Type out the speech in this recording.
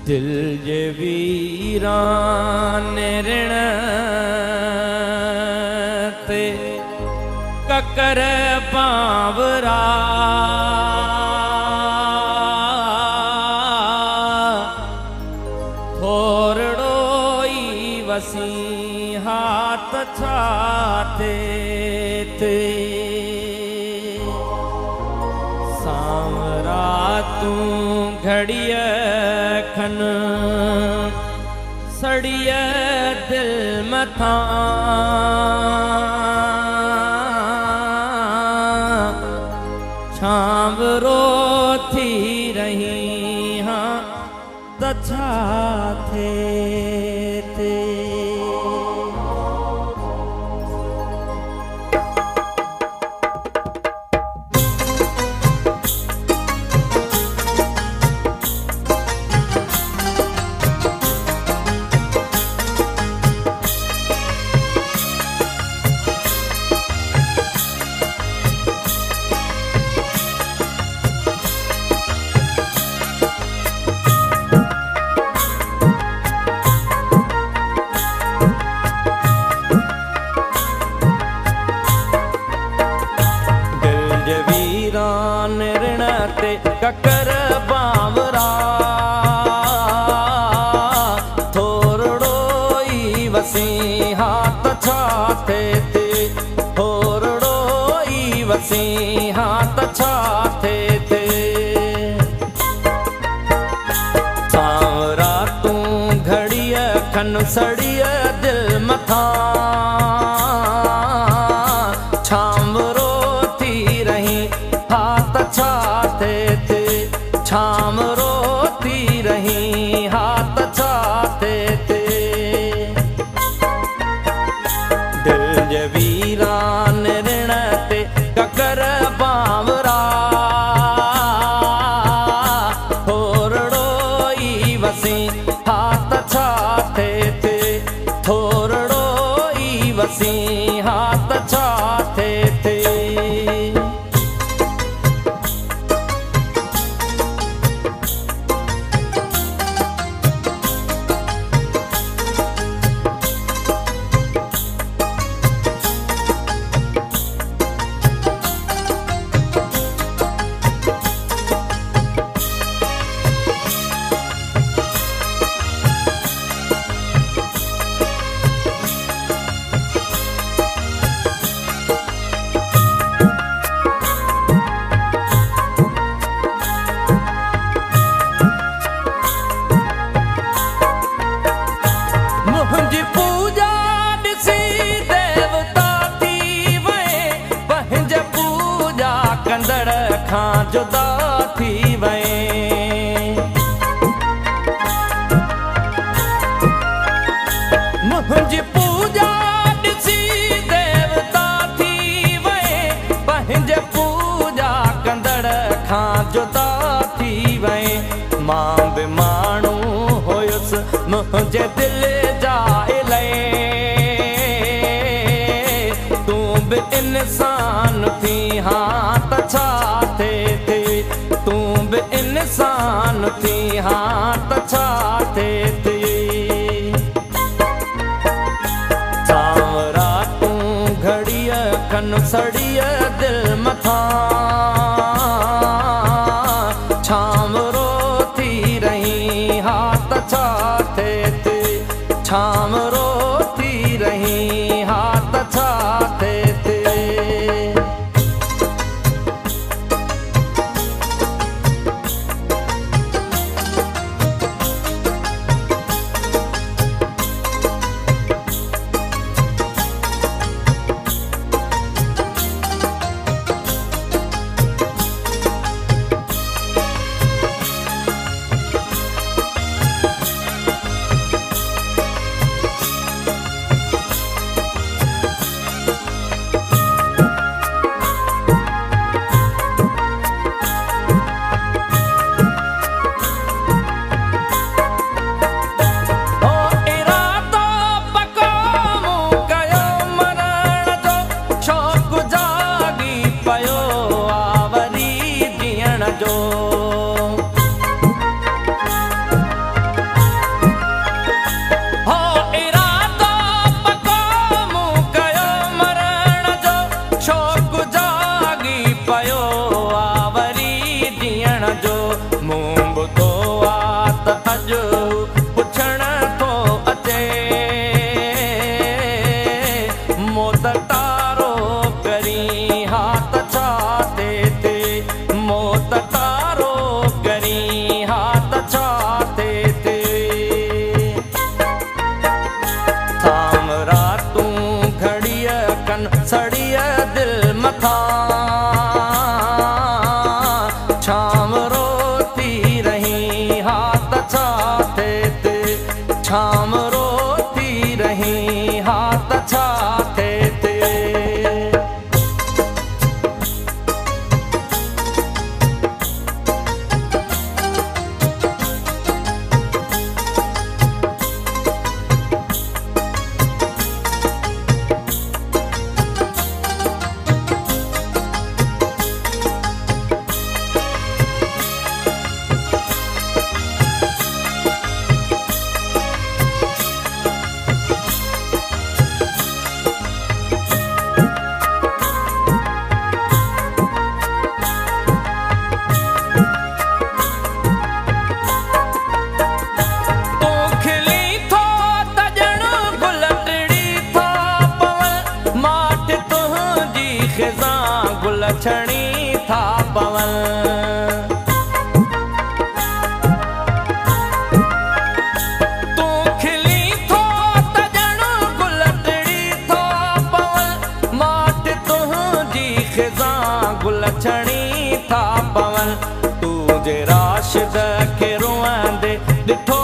दिल जे वीरान ऋण ते ककर पावरा थोरड़ो ई वसी हाथ छाते ते सांवरा तू घड़िय खन सड़िय दिल मथा छांवरो थी रही हाँ तछा थे ते ऋण ते ककर बावरा थोरड़ो ई वसी हाथ छाते ते थोरड़ो ई वसी हाथ छाते ते सांवरा तू घड़िय खन सड़िय दिल मथा छांवरो थी रही हाथ छाते ते छांवरो थी रही हाथ छाते ते दिल जे वीरान ऋण ते ककर बावरा थोरड़ो ई वसी हाथ छाते ते थोरड़ो ई वसी हाथ छाते ते खां जुदा थी वए मुंहिंजी पूजा ॾिसी देवता थी वए पंहिंजे पूजा कंदड़ खां जुदा थी वए मां बि माण्हू हुयुसि मुंहिंजे दिल जा इलाही तूं बि इंसान थी हाथ छाते ते तूं बि इंसान थी हाथ छाते ते सांवरा तू घड़िय खन सड़िय दिल मथा छांवरो थी रही हाथ छाते ते छांवरो थी रही हाथ छाते ते मथा छाम रोती रही हाथ छाते ते छाम रोती रही हाथ छाते ते गुलछणी था पवन तू खिली थो तजण गुलटड़ी थो पवन माट तुंहिंजी ख़िज़ा गुलछणी था पवन तू जे राशिद खे रुअंदे ॾिठो